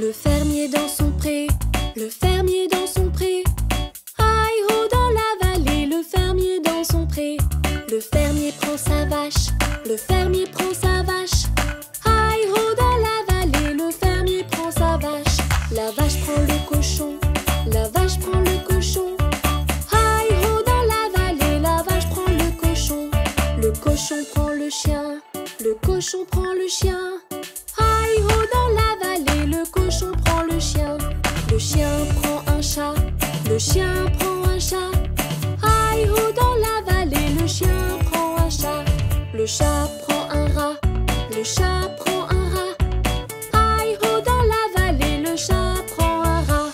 Le fermier dans son pré, le fermier dans son pré. Hi-ho dans la vallée, le fermier dans son pré. Le fermier prend sa vache, le fermier prend sa vache. Hi-ho dans la vallée, le fermier prend sa vache. La vache prend le cochon, la vache prend le cochon. Hi-ho dans la vallée, la vache prend le cochon. Le cochon prend le chien, le cochon prend le chien. Hi-ho dans la vallée, le cochon prend le chien. Le chien prend un chat, le chien prend un chat. Hi-ho dans la vallée, le chien prend un chat. Le chat prend un rat, le chat prend un rat. Hi-ho dans la vallée, le chat prend un rat.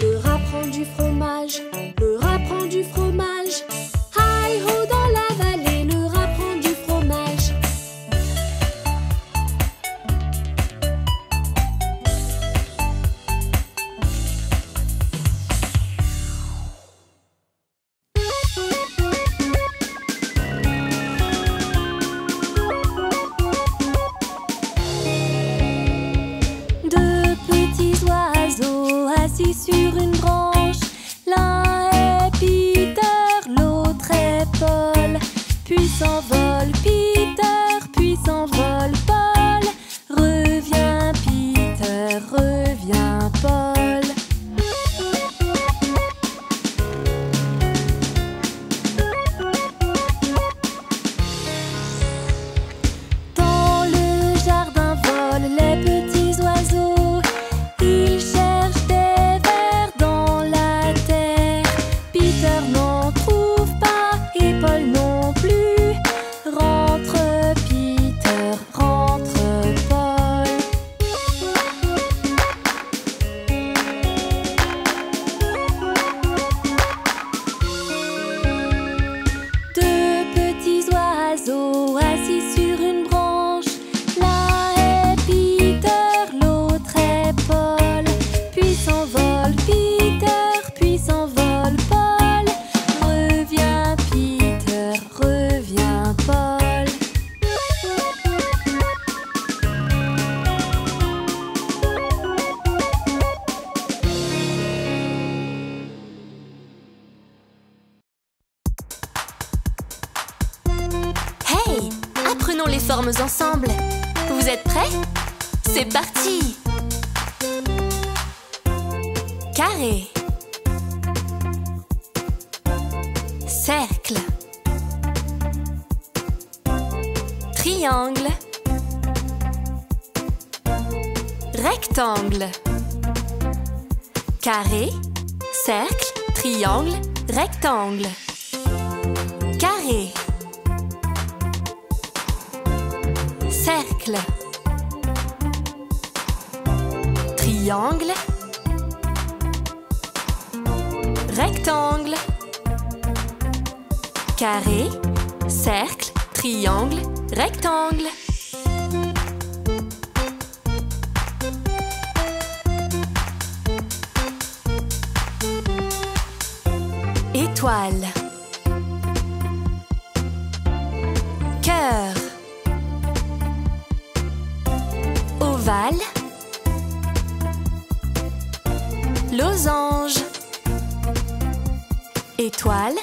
Le rat prend du fromage, le rat prend du fromage. Hi-ho dans la vallée, le rat prend du fromage. Deux petits oiseaux assis sur une branche. L'un est Peter, l'autre est Paul. Puis s'envole Peter, puis s'envole Paul. Reviens Peter, reviens Paul. Dans le jardin volent les petits oiseaux. Ils cherchent des vers dans la terre. Peter n'en trouve pas et Paul non plus. Rentre Peter, rentre Paul. Deux petits oiseaux assis sur une branche. L'un est Peter, l'autre est Paul. Puis s'envole Peter, puis s'envole Paul. Reviens Peter, reviens Paul. Hey, apprenons les formes ensemble. Vous êtes prêts? C'est parti! Carré, cercle, triangle, rectangle. Carré, cercle, triangle, rectangle. Carré, cercle, triangle, rectangle. Carré, cercle, triangle, rectangle. Étoile, cœur, ovale, losange. Étoile,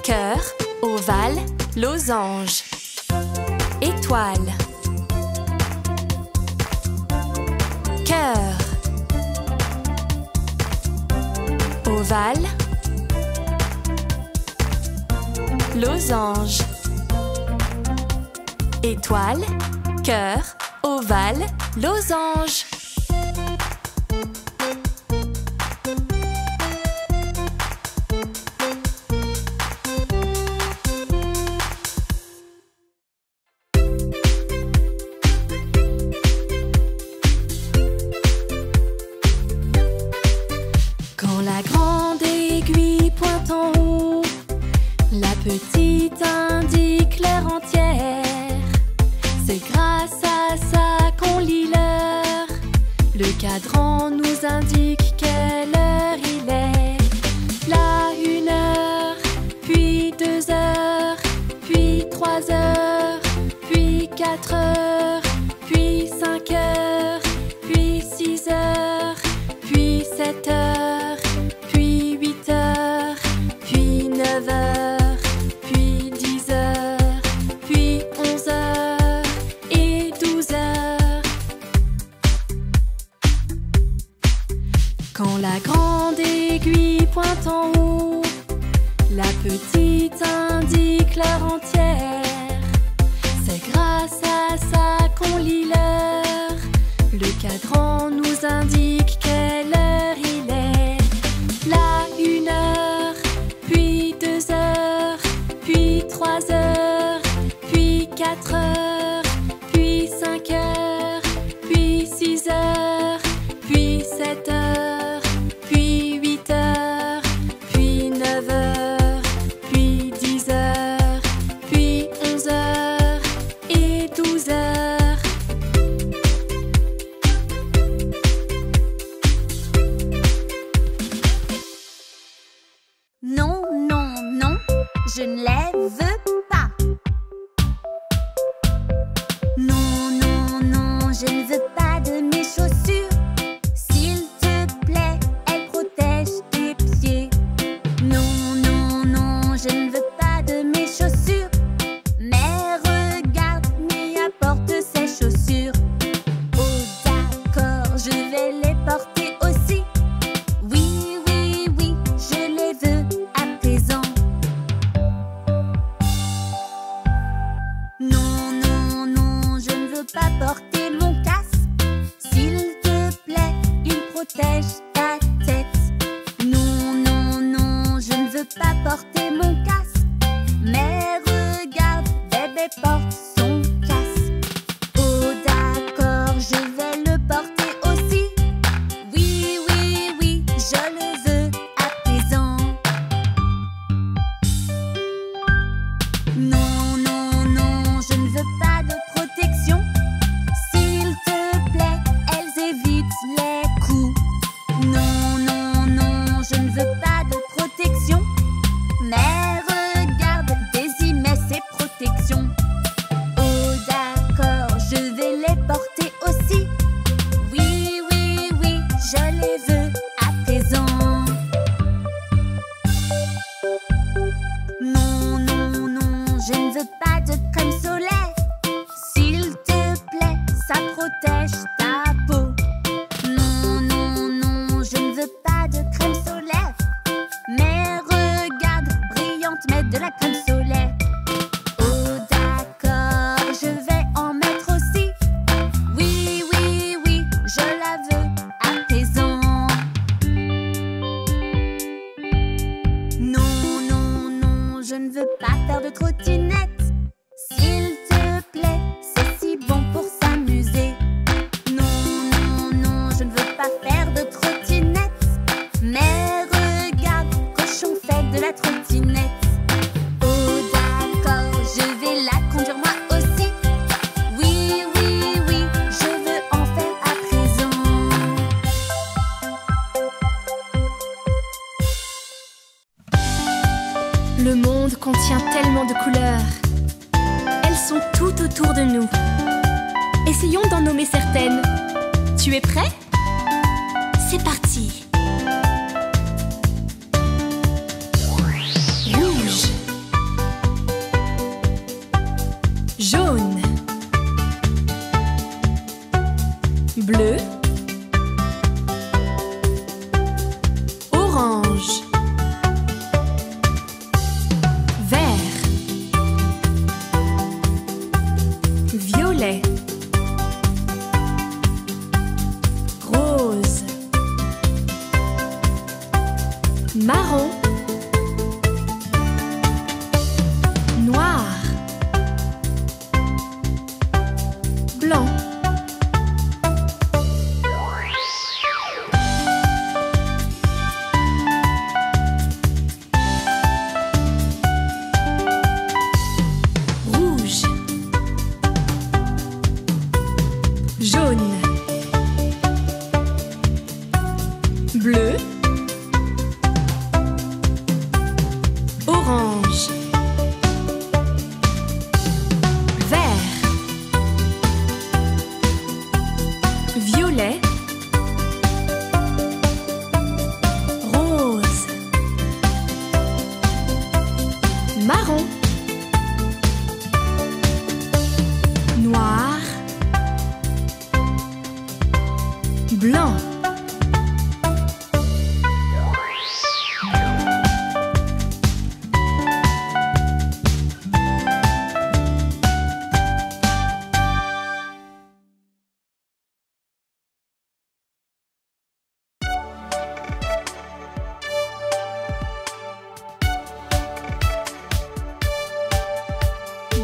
cœur, ovale, losange. Étoile, cœur, ovale, losange. Étoile, cœur, ovale, losange. Quand la grande aiguille pointe en haut, la petite indique l'heure entière. C'est grâce à ça qu'on lit l'heure. Le cadran nous indique quelle heure il est. Là 1 heure, puis 2 heures, puis 3 heures, puis 4 heures, puis 5 heures, puis 6 heures, l'heure entière. C'est grâce à ça qu'on lit l'heure. Le cadran nous indique quelle heure il est. Là, 1 heure, puis 2 heures, puis 3 heures, puis 4 heures, puis 5 heures, puis 6 heures, puis 7 heures, puis 8 heures, puis 9 heures, puis 10 heures, puis 11 heures et 12 heures. Non, non, non, je ne les veux pas. Non, non, non, je ne veux pas de mes chaussures. S'il te plaît, elles protègent tes pieds. Non, non, non, je ne veux pas de mes chaussures. Mais regarde, Mia porte ses chaussures. Oh d'accord, je vais les porter aussi. Oui, oui, oui, je les veux à présent. Non, non, non, je ne veux pas porter mon casque. S'il te plaît, il protège ta tête. Non, non, non, je ne veux pas porter mon casque. Mais regarde, bébé porte son casque. Oh d'accord, je vais le porter aussi. Oui, oui, oui, je le veux à présent. Non, non, non, je ne veux pas de protection. S'il te plaît, elles évitent les coups. Non, non, non, je ne veux pas de protection. Mais regarde, Daisy met ses protections. Oh d'accord, je vais les porter aussi. Oui, oui, oui, je les veux à présent. Non, non, non, je ne veux pas de crème solaire. S'il te plaît, ça protège ta peau. Non, non, non, je ne veux pas de crème solaire. Mais regarde, Brillante met de la crème solaire. Oh d'accord, je vais en mettre aussi. Oui, oui, oui, je la veux à présent. Non, non, non, je ne veux pas faire de trottinette. S'il te plaît, c'est si bon pour s'amuser. Non, non, non, je ne veux pas faire de trottinette. Mais regarde, Cochon fait de la trottinette. Oh d'accord, je vais la conduire moi aussi. Oui, oui, oui, je veux en faire à présent. Le monde contient tellement de couleurs. Elles sont tout autour de nous. Essayons d'en nommer certaines. Tu es prêt? C'est parti. Rouge, jaune, bleu, orange, vert, violet, rose, marron, noir, blanc. Rouge,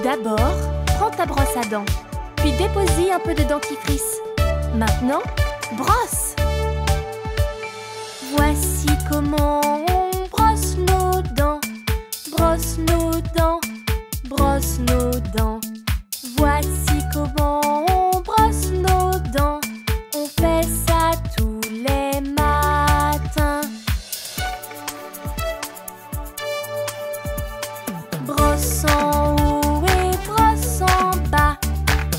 D'abord, prends ta brosse à dents, puis dépose-y un peu de dentifrice. Maintenant, brosse! Voici comment on brosse nos dents. Brosse nos dents, brosse nos dents. Voici comment on brosse nos dents. On fait ça tous les matins. Brosse en haut et brosse en bas.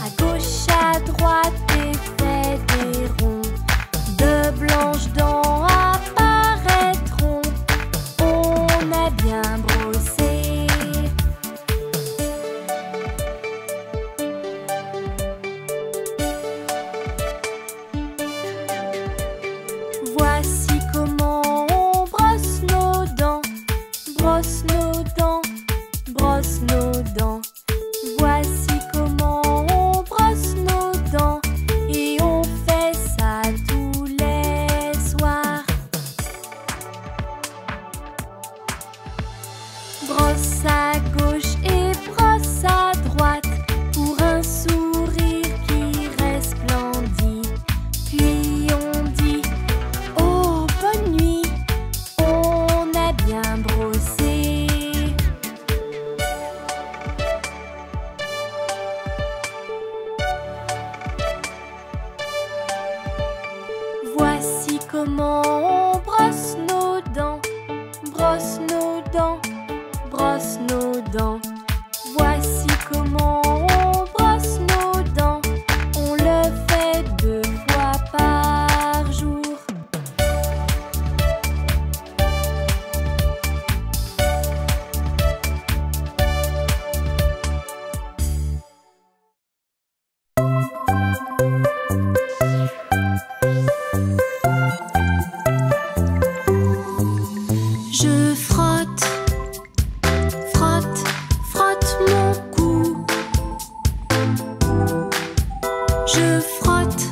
À gauche, à droite et fais des ronds. De blanches dents apparaîtront. On a bien brossé. Voici comment on brosse nos dents. Brosse nos dents, brosse nos dents. Voici comment on brosse nos dents. Et on fait ça tous les soirs. Brosse à gauche et brosse à droite pour un sourire qui resplendit. Puis on dit oh bonne nuit, on a bien brossé. Voici comment on brosse nos dents. Brosse nos dents, brosse nos dents. Voici comment on brosse nos dents. On le fait 2 fois par jour. Je frotte, frotte, frotte mon cou. Je frotte,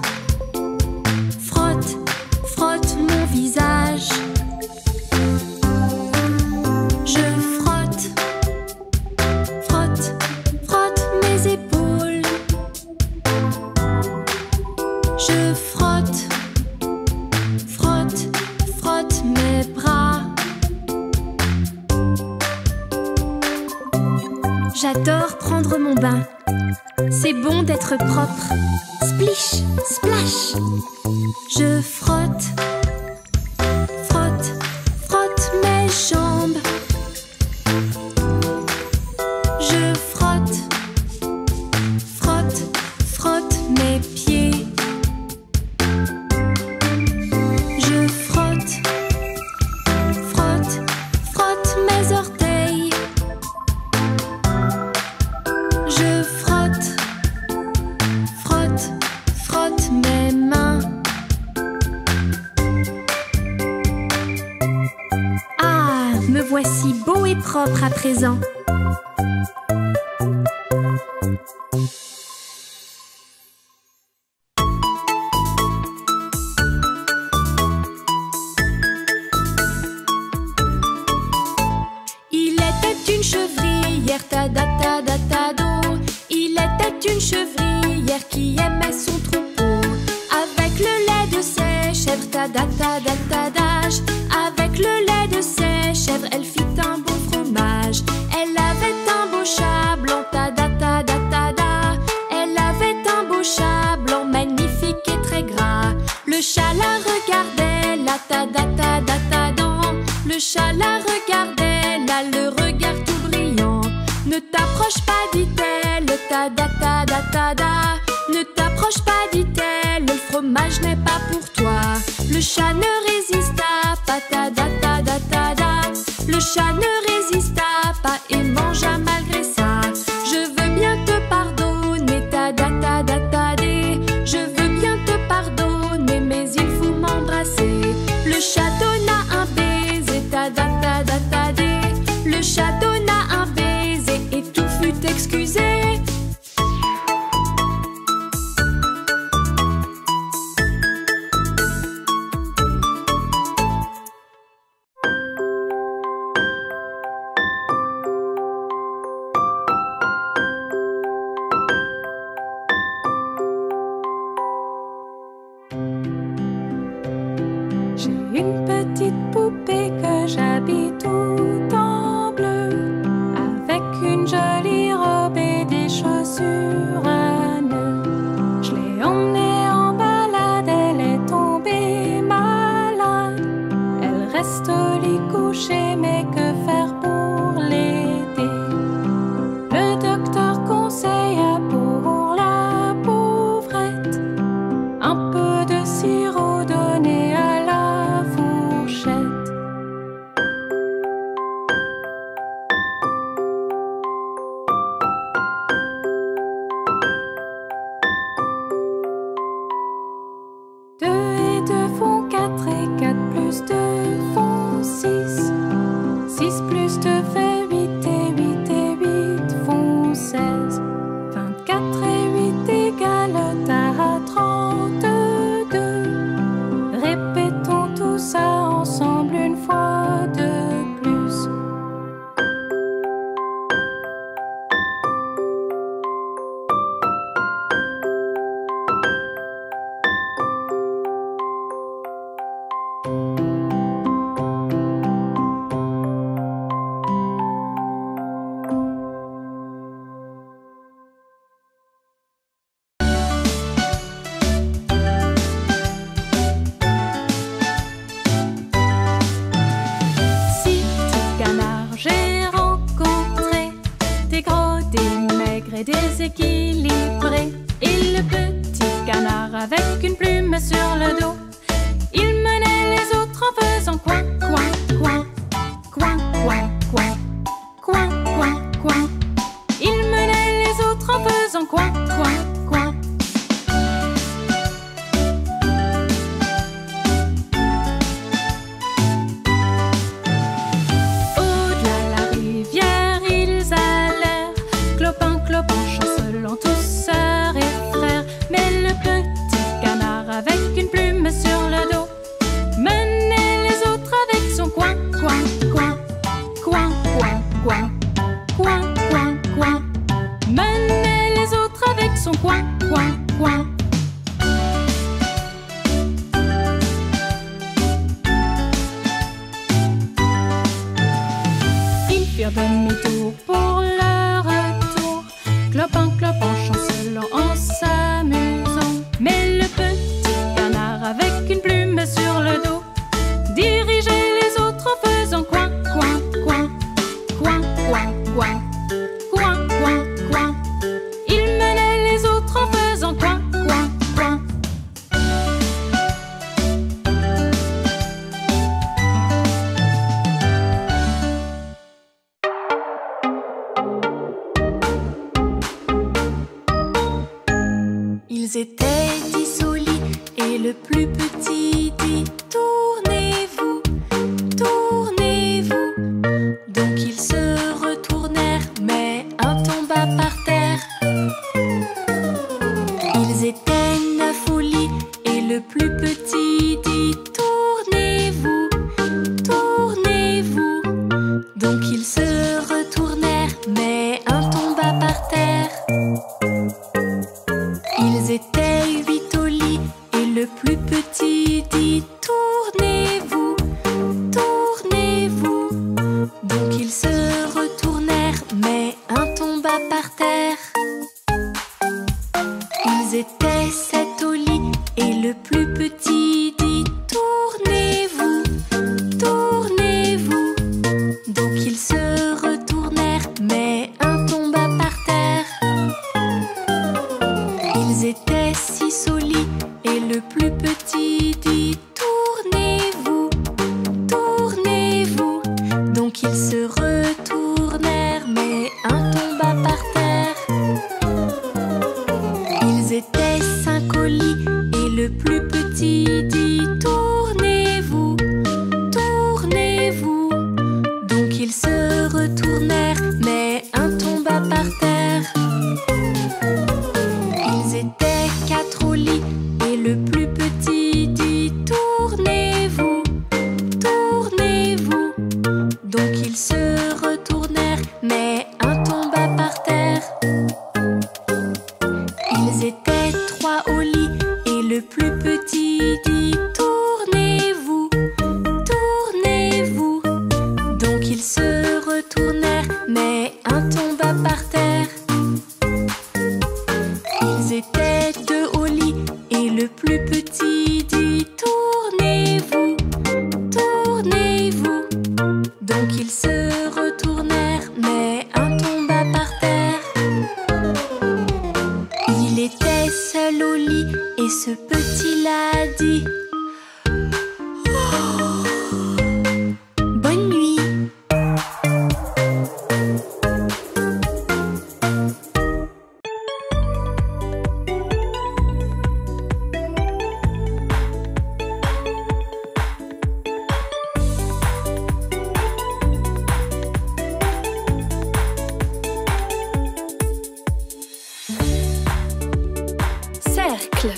frotte, frotte mon visage. Je frotte, frotte, frotte mes épaules. Je frotte, frotte, frotte mes bras. J'adore prendre mon bain. C'est bon d'être propre. Splish, splash. Je frotte, frotte, frotte mes jambes. Je frotte, frotte, frotte mes pieds. Je frotte, frotte, frotte mes orteils. Je frotte, frotte, frotte mes mains. Ah, me voici beau et propre à présent. Il était une chevrière, ta-da-ta-da-ta-do. Il était une chevrière qui aimait son troupeau. Avec le lait de ses chèvres, ta-da-ta-da-ta-dage. Avec le lait de ses chèvres, elle fit un bon fromage. Elle avait un beau chat blanc, ta-da-ta-da-ta-da. Elle avait un beau chat blanc, magnifique et très gras. Le chat la regardait, la ta-da-ta-da-ta-dan. Le chat la regardait, là le regard tout brillant. Ne t'approche pas, dit-elle, ta-da-ta-da-ta-da. Ne t'approche pas, dit-elle, le fromage n'est pas pour toi. Le chat ne résista pas, ta-da-ta-da-ta-da. Le chat ne résista pas et mangea malgré ça. Je veux bien te pardonner, ta-da-ta-da-ta-dé. Je veux bien te pardonner, mais il faut m'embrasser. Le chat donna un baiser, ta-da-ta-da-ta-dé. Le chat donna un baiser et tout fut excusé. est déséquilibré. Et le petit canard avec une plume sur le dos, il menait les autres en faisant coin, coin, coin, coin, coin, coin, coin, coin, coin. Il menait les autres en faisant coin, coin, coin. Au-delà la rivière, ils allèrent, clopin, clopin, chancelant tous sœurs et frères. Mais le petit canard avec une plume sur le dos menait les autres avec son coin, coin, coin, coin, coin, coin, coin, coin, coin. Menait les autres avec son coin, coin, coin. Ils firent demi-tour pour leur retour, clopin, clopin, chancelant en s'amusant. Mais le petit canard avec une plume sur le dos dirigeait les autres en faisant coin, coin, coin, coin, coin, coin, coin, coin, coin. Il menait les autres en faisant coin, coin, coin. Ils étaient 10 au lit et le plus petit dit tournez-vous, tournez-vous. Donc ils se retournèrent, mais un tomba par terre. Ils étaient 9 au lit et le plus petit dit tournez-vous, tournez-vous. Donc ils se retournèrent, mais un tomba par terre. Ils étaient 8 au lit et le plus petit dit tournez-vous, tournez-vous. Donc ils se retournèrent, mais un tomba par terre. Ils étaient 7 au lit et le plus petit dit tournez-vous, tournez-vous. Donc ils se retournèrent, mais un tomba par terre. Ils étaient 6 au lit et le plus petit dit tournez-vous, tournez-vous. Donc ils se retournèrent, mais un tomba par terre. Ils étaient 5 au lit et le plus petit dit tournez-vous, tournez-vous. Donc ils se retournèrent, mais un tomba par terre. Ils étaient 4 au lit et le plus petit dit tournez-vous, tournez-vous. Donc ils se retournèrent, mais un tomba par terre. Ils étaient 3 au lit et le plus petit dit tournez-vous, tournez-vous. Donc ils se retournèrent, mais un tomba par terre. Ils étaient 2 au lit et le plus petit dit tournez-vous, tournez-vous. Donc ils se retournèrent, mais un tomba par terre. Il était seul au lit et ce petit-là dit bonne nuit. Cercle,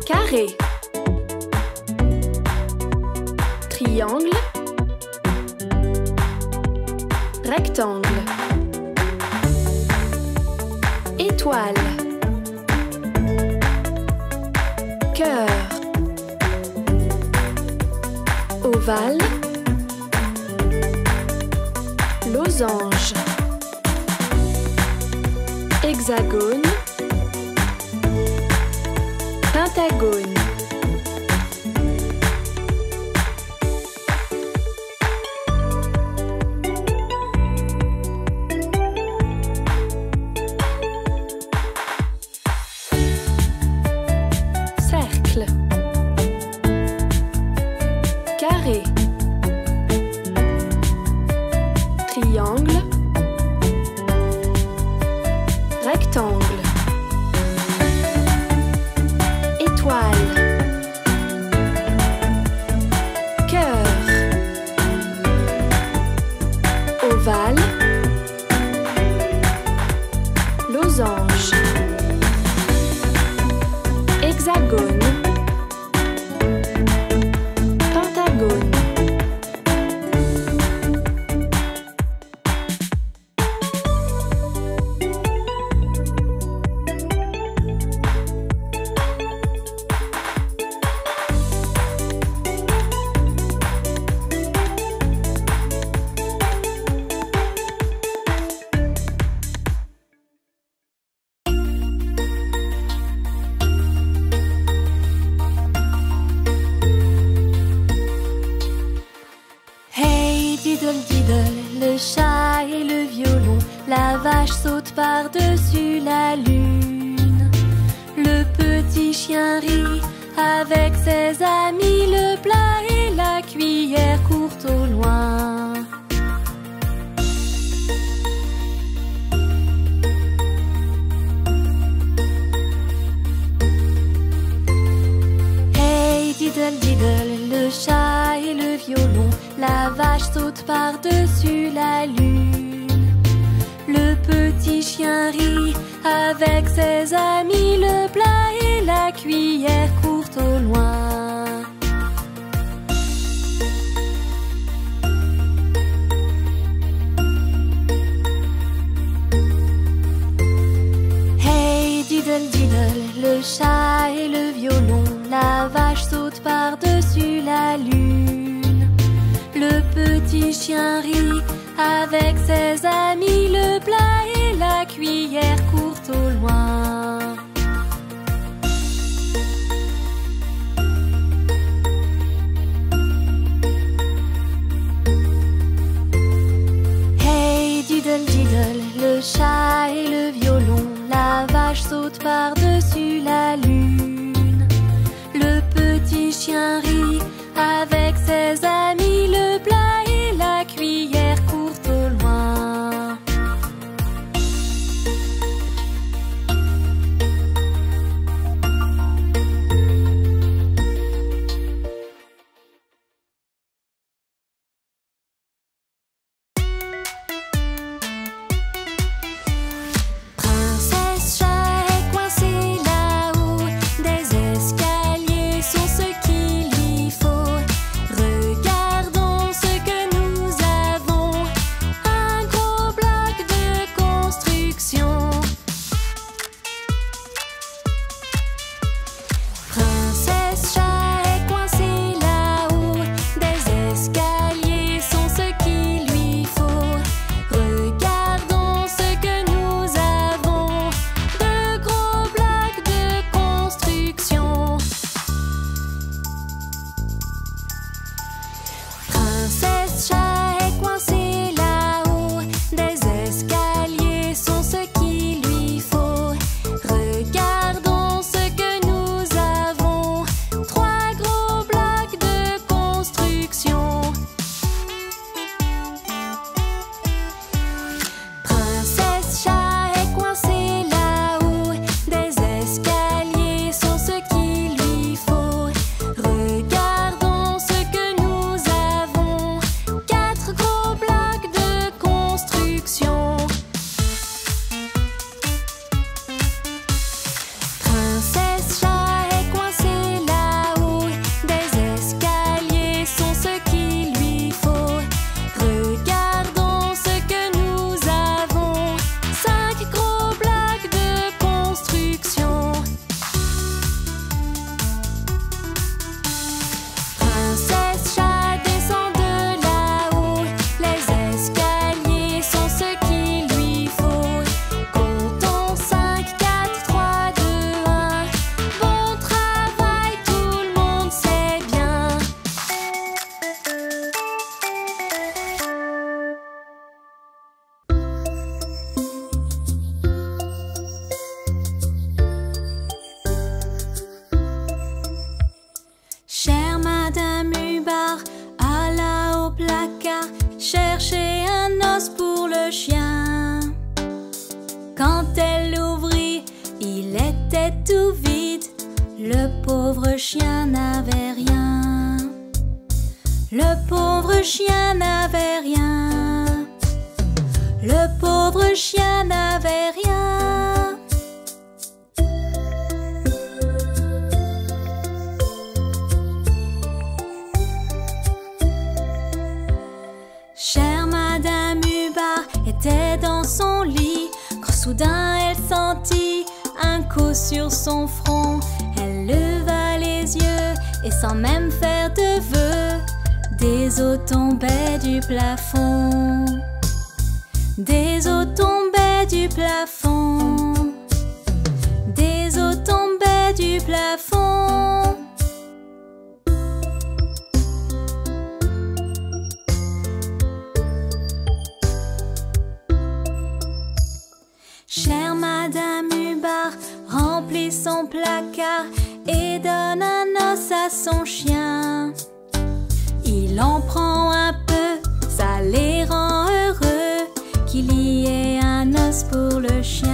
carré, triangle, rectangle, étoile, cœur, ovale, losange, hexagone, pentagone. Rectangle. Étoile. Cœur. Ovale. Losange. Hexagone. Pentagone. Le chat et le violon, la vache saute par-dessus la lune. Le petit chien rit avec ses amis, le plat et la cuillère courent au loin. Hey diddle diddle, le chat et le violon, la vache saute par-dessus la lune. Le petit chien rit avec ses amis, le plat et la cuillère courent au loin. Hey diddle diddle, le chat et le violon, la vache saute par-dessus la lune. Le petit chien rit avec ses amis, le plat et la cuillère courent au loin. Hey diddle diddle, le chat et le violon, la vache saute par-dessus la lune. Le petit chien rit avec ses amis, le plat et la cuillère courent au loin. Princesse chat est coincée là-haut, des escaliers sont ce qu'il lui faut. Regarde chien n'avait rien. Le pauvre chien n'avait rien. Le pauvre chien n'avait rien. Chère Madame Hubbard était dans son lit quand soudain elle sentit un coup sur son front. Elle leva les yeux et sans même faire de vœux, des eaux tombaient du plafond. Des eaux tombaient du plafond. Des eaux tombaient du plafond. Chère Madame Hubbard remplit son placard et donne un os à son chien. Il en prend un peu, ça les rend heureux qu'il y ait un os pour le chien.